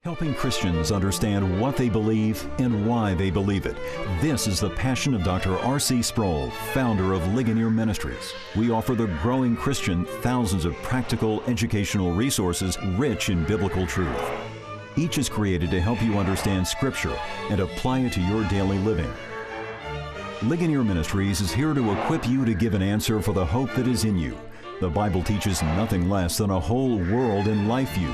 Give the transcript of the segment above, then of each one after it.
Helping Christians understand what they believe and why they believe it. This is the passion of Dr. R.C. Sproul, founder of Ligonier Ministries. We offer the growing Christian thousands of practical educational resources rich in biblical truth. Each is created to help you understand Scripture and apply it to your daily living. Ligonier Ministries is here to equip you to give an answer for the hope that is in you. The Bible teaches nothing less than a whole world and life view,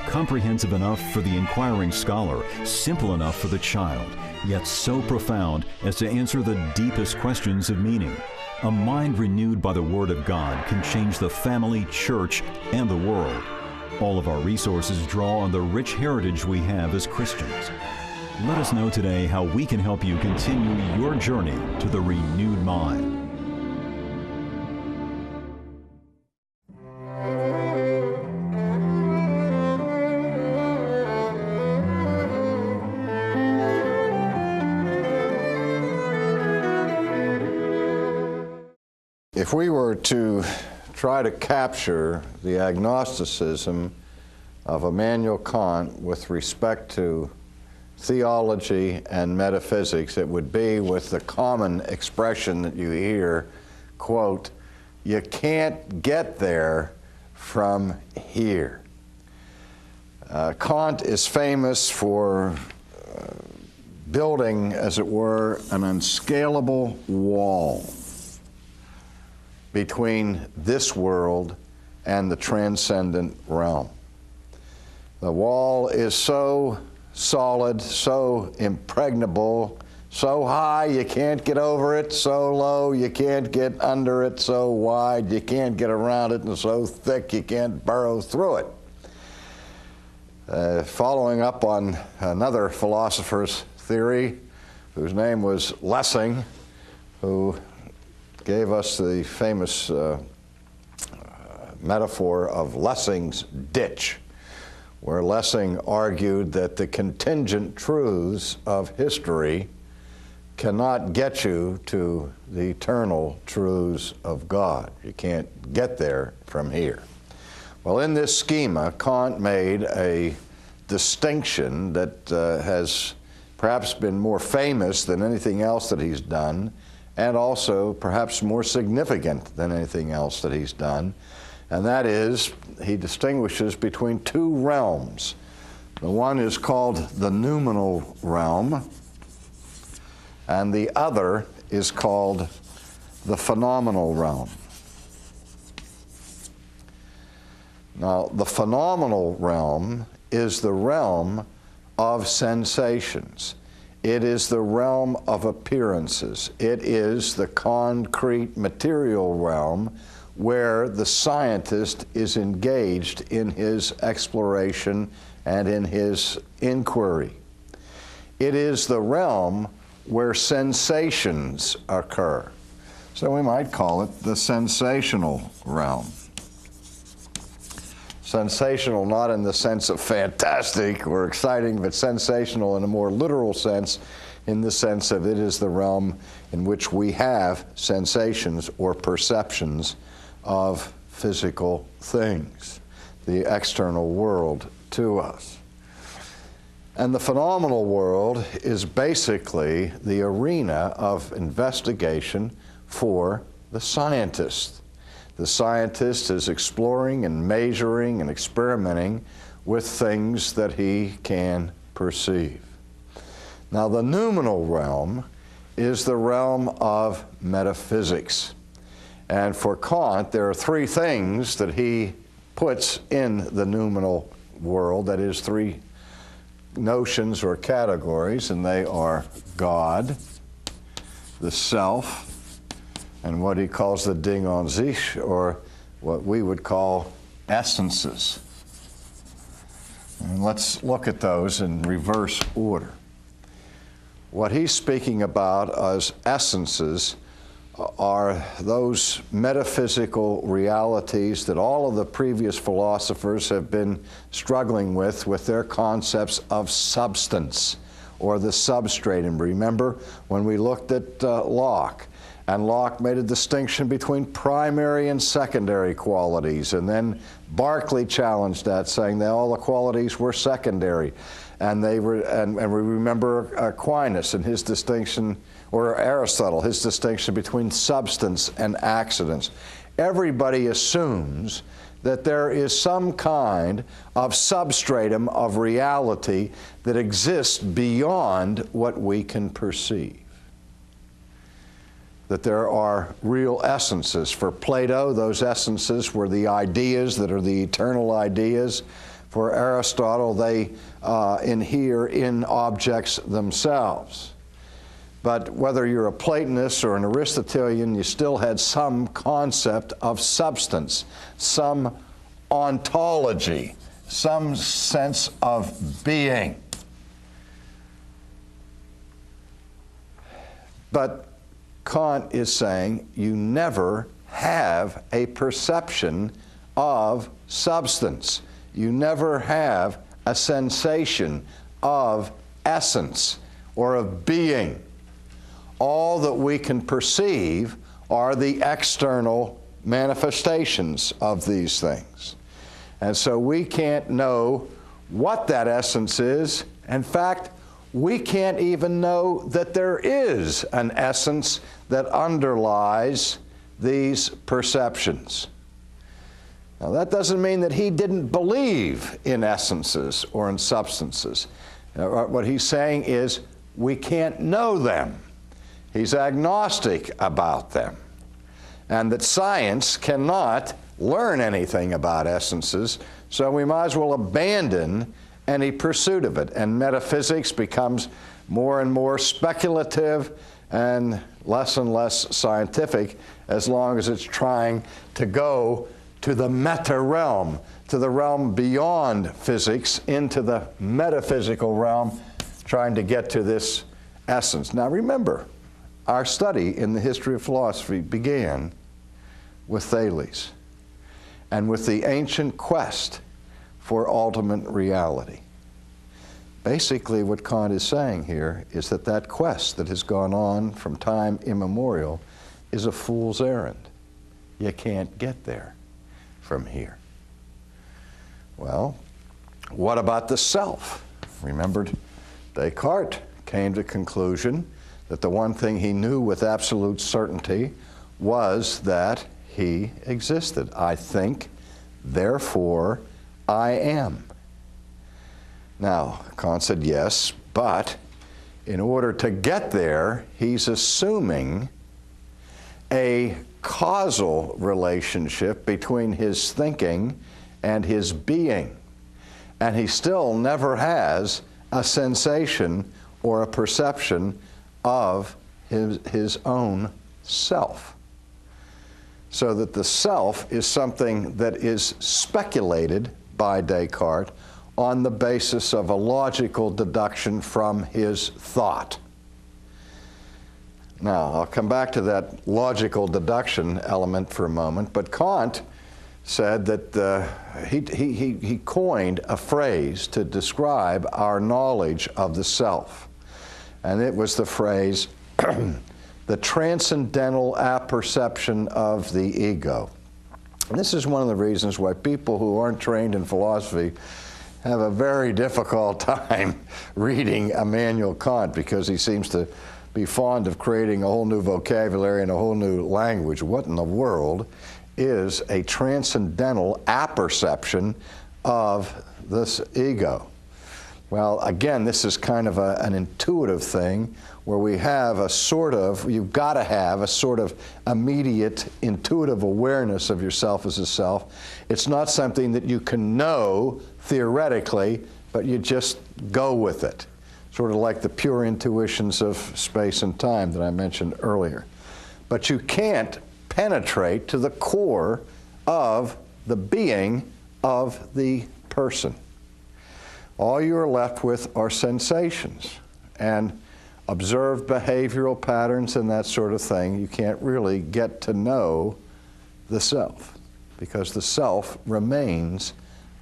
comprehensive enough for the inquiring scholar, simple enough for the child, yet so profound as to answer the deepest questions of meaning. A mind renewed by the Word of God can change the family, church, and the world. All of our resources draw on the rich heritage we have as Christians. Let us know today how we can help you continue your journey to the renewed mind. If we were to try to capture the agnosticism of Immanuel Kant with respect to theology and metaphysics, it would be with the common expression that you hear, quote, "You can't get there from here." Kant is famous for building, as it were, an unscalable wall between this world and the transcendent realm. The wall is so solid, so impregnable, so high you can't get over it, so low you can't get under it, so wide you can't get around it, and so thick you can't burrow through it. Following up on another philosopher's theory, whose name was Lessing, who gave us the famous metaphor of Lessing's ditch, where Lessing argued that the contingent truths of history cannot get you to the eternal truths of God. You can't get there from here. Well, in this schema, Kant made a distinction that has perhaps been more famous than anything else that he's done, and also perhaps more significant than anything else that he's done. And that is, he distinguishes between two realms. The one is called the noumenal realm, and the other is called the phenomenal realm. Now, the phenomenal realm is the realm of sensations. It is the realm of appearances. It is the concrete material realm where the scientist is engaged in his exploration and in his inquiry. It is the realm where sensations occur. So we might call it the sensational realm. Sensational not in the sense of fantastic or exciting, but sensational in a more literal sense, in the sense of it is the realm in which we have sensations or perceptions of physical things, the external world to us. And the phenomenal world is basically the arena of investigation for the scientist. The scientist is exploring and measuring and experimenting with things that he can perceive. Now, the noumenal realm is the realm of metaphysics. And for Kant, there are three things that he puts in the noumenal world, that is, three notions or categories, and they are God, the self, and what he calls the Ding an sich, or what we would call essences. And let's look at those in reverse order. What he's speaking about as essences are those metaphysical realities that all of the previous philosophers have been struggling with their concepts of substance, or the substratum. Remember when we looked at Locke, And Locke made a distinction between primary and secondary qualities. And then Berkeley challenged that, saying that all the qualities were secondary. And we remember Aquinas and his distinction, or Aristotle, his distinction between substance and accidents. Everybody assumes that there is some kind of substratum of reality that exists beyond what we can perceive. That there are real essences. For Plato, those essences were the ideas that are the eternal ideas. For Aristotle, they inhere in objects themselves. But whether you're a Platonist or an Aristotelian, you still had some concept of substance, some ontology, some sense of being. But Kant is saying you never have a perception of substance. You never have a sensation of essence or of being. All that we can perceive are the external manifestations of these things. And so we can't know what that essence is. In fact, we can't even know that there is an essence that underlies these perceptions. Now, that doesn't mean that he didn't believe in essences or in substances. What he's saying is we can't know them. He's agnostic about them, and that science cannot learn anything about essences, so we might as well abandon any pursuit of it. And metaphysics becomes more and more speculative and less scientific as long as it's trying to go to the meta realm, to the realm beyond physics, into the metaphysical realm, trying to get to this essence. Now remember, our study in the history of philosophy began with Thales and with the ancient quest for ultimate reality. Basically, what Kant is saying here is that that quest that has gone on from time immemorial is a fool's errand. You can't get there from here. Well, what about the self? Remember, Descartes came to the conclusion that the one thing he knew with absolute certainty was that he existed. I think, therefore I am. Now, Kant said yes, but in order to get there, he's assuming a causal relationship between his thinking and his being. And he still never has a sensation or a perception of his own self. So that the self is something that is speculated by Descartes on the basis of a logical deduction from his thought. Now, I'll come back to that logical deduction element for a moment, but Kant said that he coined a phrase to describe our knowledge of the self. And it was the phrase, the transcendental apperception of the ego. And this is one of the reasons why people who aren't trained in philosophy have a very difficult time reading Immanuel Kant, because he seems to be fond of creating a whole new vocabulary and a whole new language. What in the world is a transcendental apperception of this ego? Well, again, this is kind of an intuitive thing where we have a sort of, you've got to have a sort of immediate intuitive awareness of yourself as a self. It's not something that you can know theoretically, but you just go with it. Sort of like the pure intuitions of space and time that I mentioned earlier. But you can't penetrate to the core of the being of the person. All you are left with are sensations and observed behavioral patterns and that sort of thing. You can't really get to know the self, because the self remains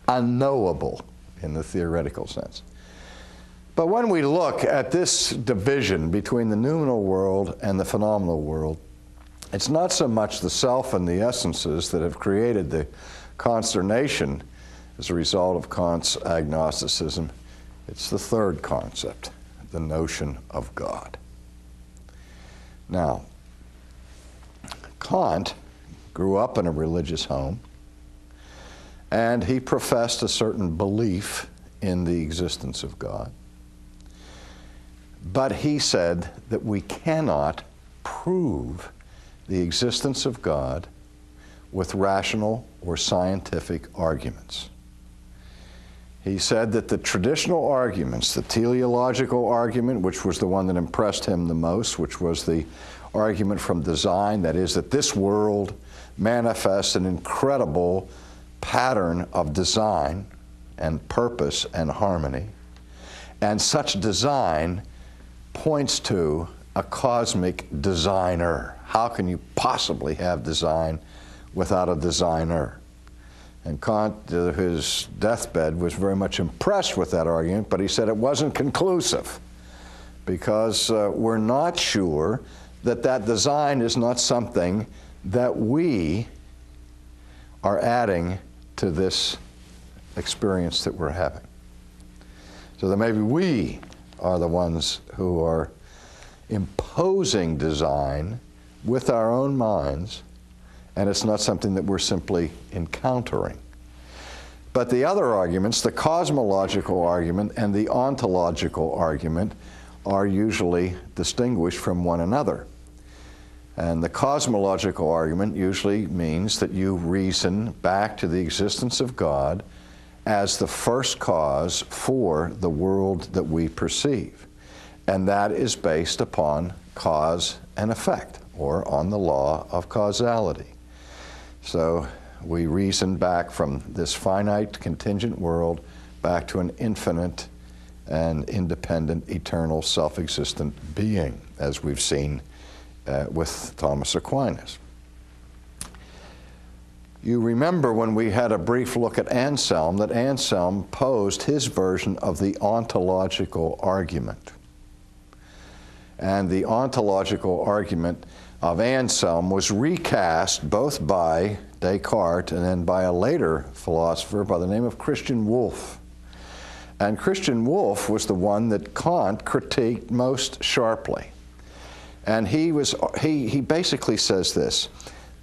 unknowable in the theoretical sense. But when we look at this division between the noumenal world and the phenomenal world, It's not so much the self and the essences that have created the consternation as a result of Kant's agnosticism. It's the third concept, the notion of God. Now, Kant grew up in a religious home, and he professed a certain belief in the existence of God. But he said that we cannot prove the existence of God with rational or scientific arguments. He said that the traditional arguments, the teleological argument, which was the one that impressed him the most, which was the argument from design, that is, that this world manifests an incredible pattern of design and purpose and harmony, and such design points to a cosmic designer. How can you possibly have design without a designer? And Kant, his deathbed, was very much impressed with that argument, but he said it wasn't conclusive because we're not sure that that design is not something that we are adding to this experience that we're having. So that maybe we are the ones who are imposing design with our own minds, and it's not something that we're simply encountering. But the other arguments, the cosmological argument and the ontological argument, are usually distinguished from one another. And the cosmological argument usually means that you reason back to the existence of God as the first cause for the world that we perceive. And that is based upon cause and effect, or on the law of causality. So we reason back from this finite, contingent world back to an infinite and independent, eternal, self-existent being, as we've seen with Thomas Aquinas. You remember when we had a brief look at Anselm, that Anselm posed his version of the ontological argument. And the ontological argument of Anselm was recast both by Descartes and then by a later philosopher by the name of Christian Wolff. And Christian Wolff was the one that Kant critiqued most sharply. And he basically says this,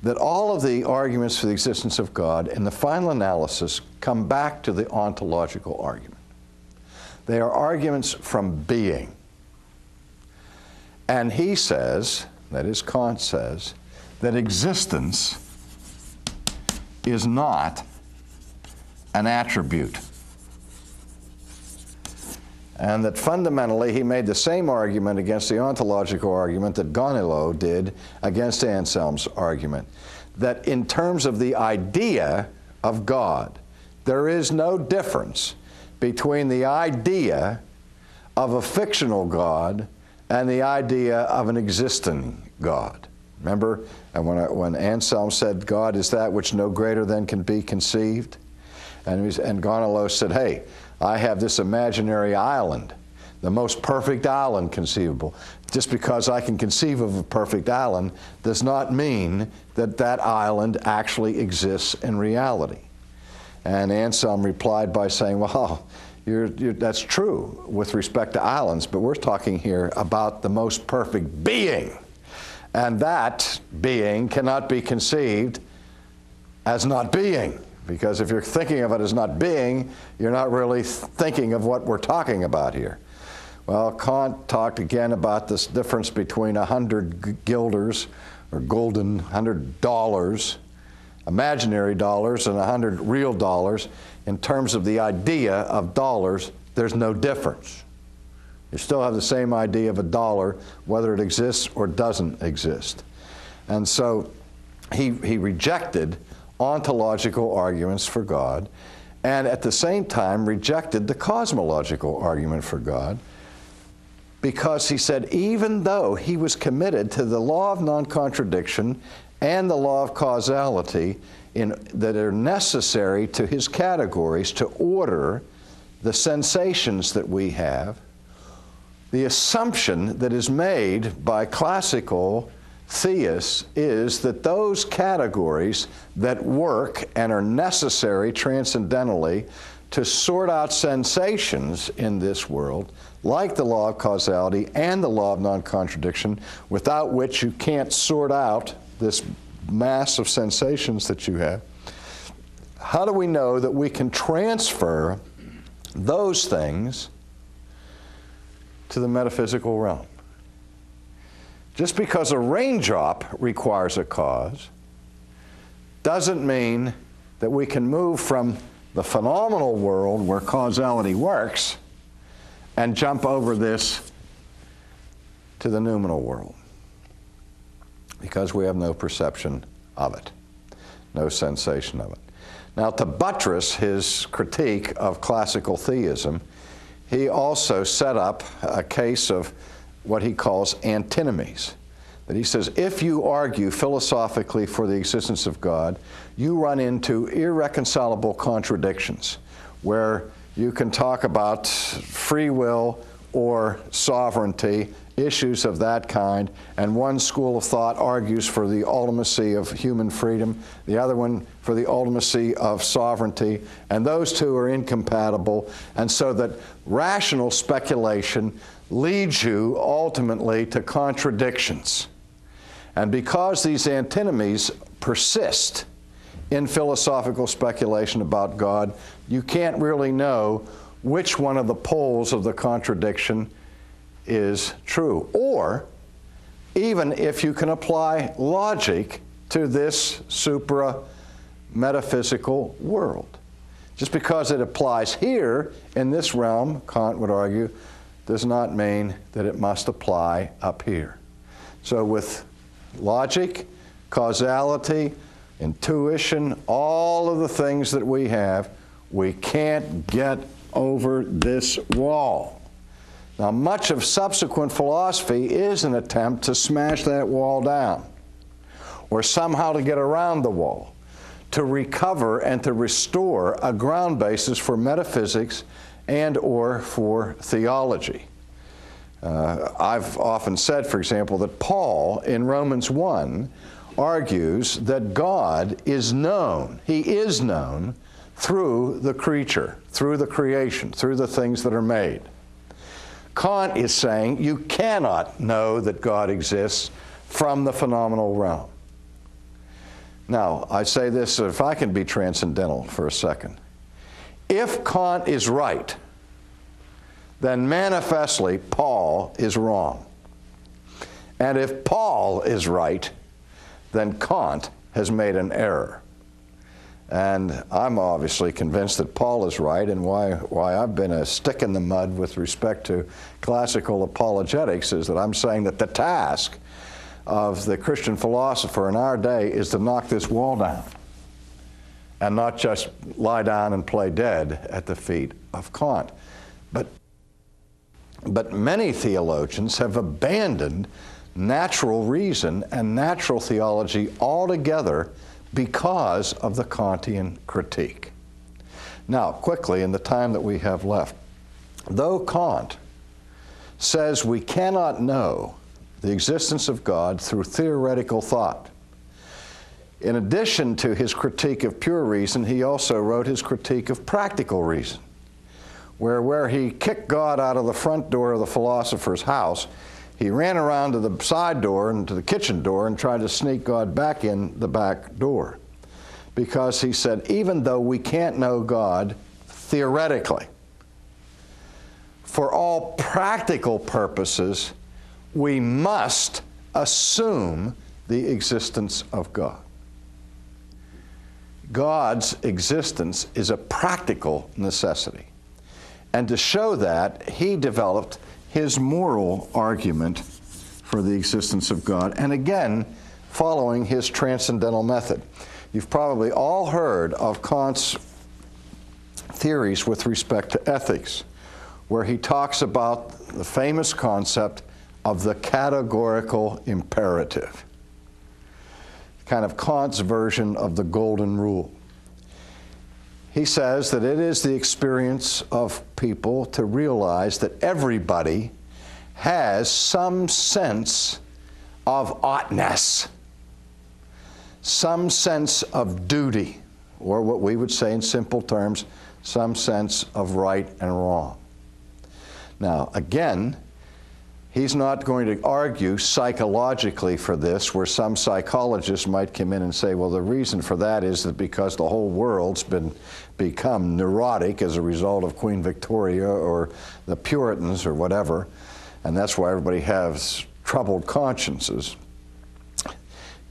that all of the arguments for the existence of God in the final analysis come back to the ontological argument. They are arguments from being. And he says, that is, Kant says, that existence is not an attribute. And that fundamentally he made the same argument against the ontological argument that Gonilo did against Anselm's argument. That in terms of the idea of God, there is no difference between the idea of a fictional God and the idea of an existing God. Remember, and when Anselm said, God is that which no greater than can be conceived? And Gonilo said, hey, I have this imaginary island, the most perfect island conceivable. Just because I can conceive of a perfect island does not mean that that island actually exists in reality. And Anselm replied by saying, well, that's true with respect to islands, but we're talking here about the most perfect being. And that being cannot be conceived as not being. Because if you're thinking of it as not being, you're not really thinking of what we're talking about here. Well, Kant talked again about this difference between 100 guilders, or golden $100, imaginary dollars, and 100 real dollars. In terms of the idea of dollars, there's no difference. You still have the same idea of a dollar, whether it exists or doesn't exist. And so he rejected ontological arguments for God, and at the same time rejected the cosmological argument for God, because he said even though he was committed to the law of non-contradiction and the law of causality that are necessary to his categories to order the sensations that we have, the assumption that is made by classical theists is that those categories that work and are necessary transcendentally to sort out sensations in this world, like the law of causality and the law of non-contradiction, without which you can't sort out this mass of sensations that you have, how do we know that we can transfer those things to the metaphysical realm? Just because a raindrop requires a cause doesn't mean that we can move from the phenomenal world where causality works and jump over this to the noumenal world, because we have no perception of it, no sensation of it. Now, to buttress his critique of classical theism, he also set up a case of what he calls antinomies. That he says, if you argue philosophically for the existence of God, you run into irreconcilable contradictions, where you can talk about free will or sovereignty, issues of that kind, and one school of thought argues for the ultimacy of human freedom, the other one for the ultimacy of sovereignty, and those two are incompatible, and so that rational speculation leads you ultimately to contradictions. And because these antinomies persist in philosophical speculation about God, you can't really know which one of the poles of the contradiction is true. Or even if you can apply logic to this supra-metaphysical world. Just because it applies here in this realm, Kant would argue, does not mean that it must apply up here. So with logic, causality, intuition, all of the things that we have, we can't get over this wall. Now, much of subsequent philosophy is an attempt to smash that wall down, or somehow to get around the wall, to recover and to restore a ground basis for metaphysics and or for theology. I've often said, for example, that Paul in Romans 1 argues that God is known. He is known through the creature, through the creation, through the things that are made. Kant is saying you cannot know that God exists from the phenomenal realm. Now, I say this, if I can be transcendental for a second. If Kant is right, then manifestly Paul is wrong. And if Paul is right, then Kant has made an error. And I'm obviously convinced that Paul is right, and why I've been a stick in the mud with respect to classical apologetics is that I'm saying that the task of the Christian philosopher in our day is to knock this wall down and not just lie down and play dead at the feet of Kant. But many theologians have abandoned natural reason and natural theology altogether because of the Kantian critique. Now, quickly, in the time that we have left, though Kant says we cannot know the existence of God through theoretical thought, in addition to his critique of pure reason, he also wrote his critique of practical reason, where he kicked God out of the front door of the philosopher's house, he ran around to the side door and to the kitchen door and tried to sneak God back in the back door. Because he said, even though we can't know God theoretically, for all practical purposes, we must assume the existence of God. God's existence is a practical necessity. And to show that, he developed his moral argument for the existence of God, and again, following his transcendental method. You've probably all heard of Kant's theories with respect to ethics, where he talks about the famous concept of the categorical imperative, kind of Kant's version of the golden rule. He says that it is the experience of people to realize that everybody has some sense of oughtness, some sense of duty, or what we would say in simple terms, some sense of right and wrong. Now, again, he's not going to argue psychologically for this, where some psychologists might come in and say, well, the reason for that is that because the whole world's become neurotic as a result of Queen Victoria or the Puritans or whatever, and that's why everybody has troubled consciences.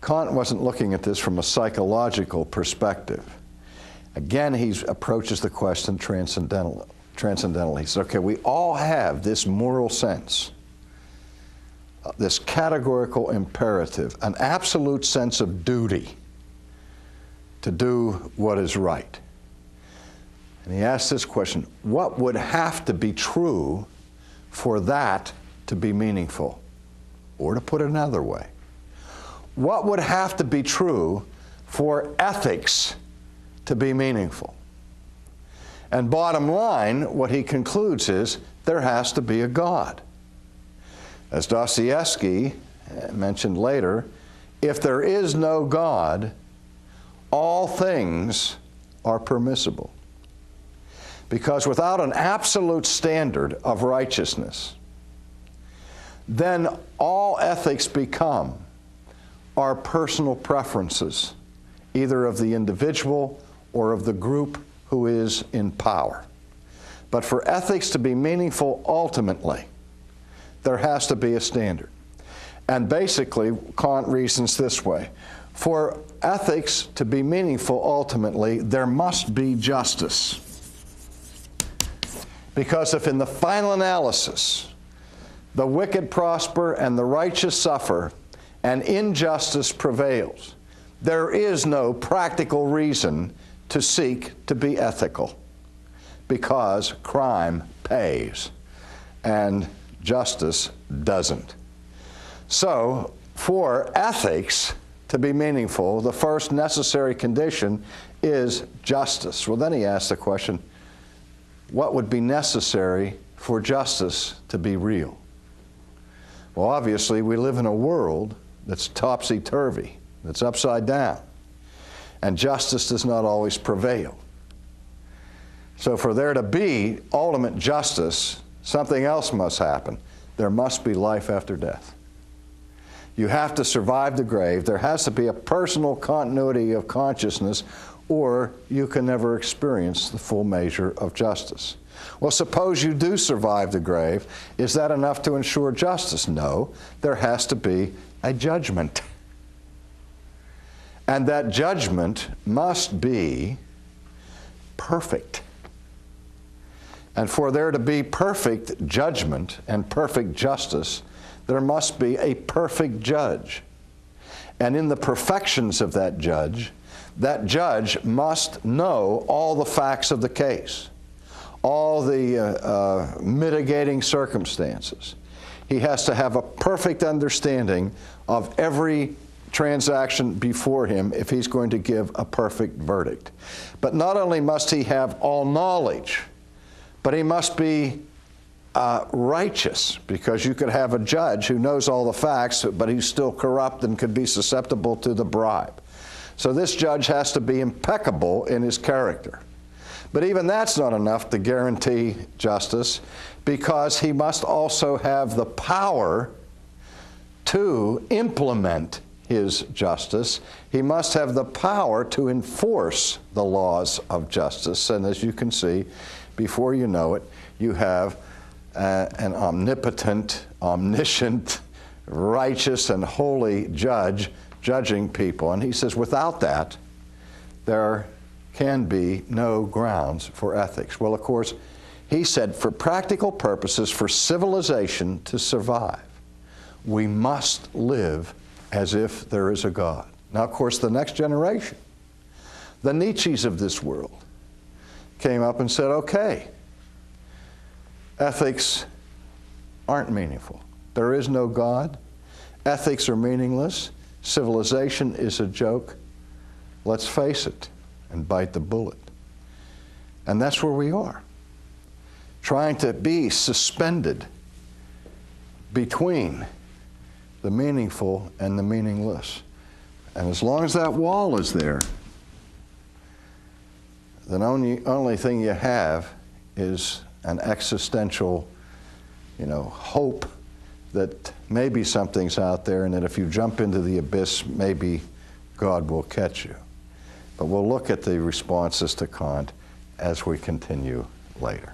Kant wasn't looking at this from a psychological perspective. Again, he approaches the question transcendentally. He says, okay, we all have this moral sense, this categorical imperative, an absolute sense of duty to do what is right. And he asks this question, what would have to be true for that to be meaningful? Or to put it another way, what would have to be true for ethics to be meaningful? And bottom line, what he concludes is there has to be a God. As Dostoevsky mentioned later, if there is no God, all things are permissible. Because without an absolute standard of righteousness, then all ethics become our personal preferences, either of the individual or of the group who is in power. But for ethics to be meaningful ultimately, there has to be a standard. And basically, Kant reasons this way. For ethics to be meaningful ultimately, there must be justice. Because if in the final analysis, the wicked prosper and the righteous suffer, and injustice prevails, there is no practical reason to seek to be ethical, because crime pays and justice doesn't. So, for ethics to be meaningful, the first necessary condition is justice. Well, then he asks the question, what would be necessary for justice to be real? Well, obviously, we live in a world that's topsy-turvy, that's upside down, and justice does not always prevail. So for there to be ultimate justice, something else must happen. There must be life after death. You have to survive the grave. There has to be a personal continuity of consciousness, or you can never experience the full measure of justice. Well, suppose you do survive the grave. Is that enough to ensure justice? No. There has to be a judgment. And that judgment must be perfect. And for there to be perfect judgment and perfect justice, there must be a perfect judge. And in the perfections of that judge must know all the facts of the case, all the mitigating circumstances. He has to have a perfect understanding of every transaction before him if he's going to give a perfect verdict. But not only must he have all knowledge, but he must be righteous, because you could have a judge who knows all the facts, but he's still corrupt and could be susceptible to the bribe. So this judge has to be impeccable in his character. But even that's not enough to guarantee justice, because he must also have the power to implement his justice. He must have the power to enforce the laws of justice. And as you can see, before you know it, you have an omnipotent, omniscient, righteous, and holy judge judging people. And he says, without that, there can be no grounds for ethics. Well, of course, he said, for practical purposes, for civilization to survive, we must live as if there is a God. Now, of course, the next generation, the Nietzsches of this world, came up and said, okay, ethics aren't meaningful. There is no God. Ethics are meaningless. Civilization is a joke. Let's face it and bite the bullet. And that's where we are, trying to be suspended between the meaningful and the meaningless. And as long as that wall is there, the only thing you have is an existential, hope that maybe something's out there, and that if you jump into the abyss, maybe God will catch you. But we'll look at the responses to Kant as we continue later.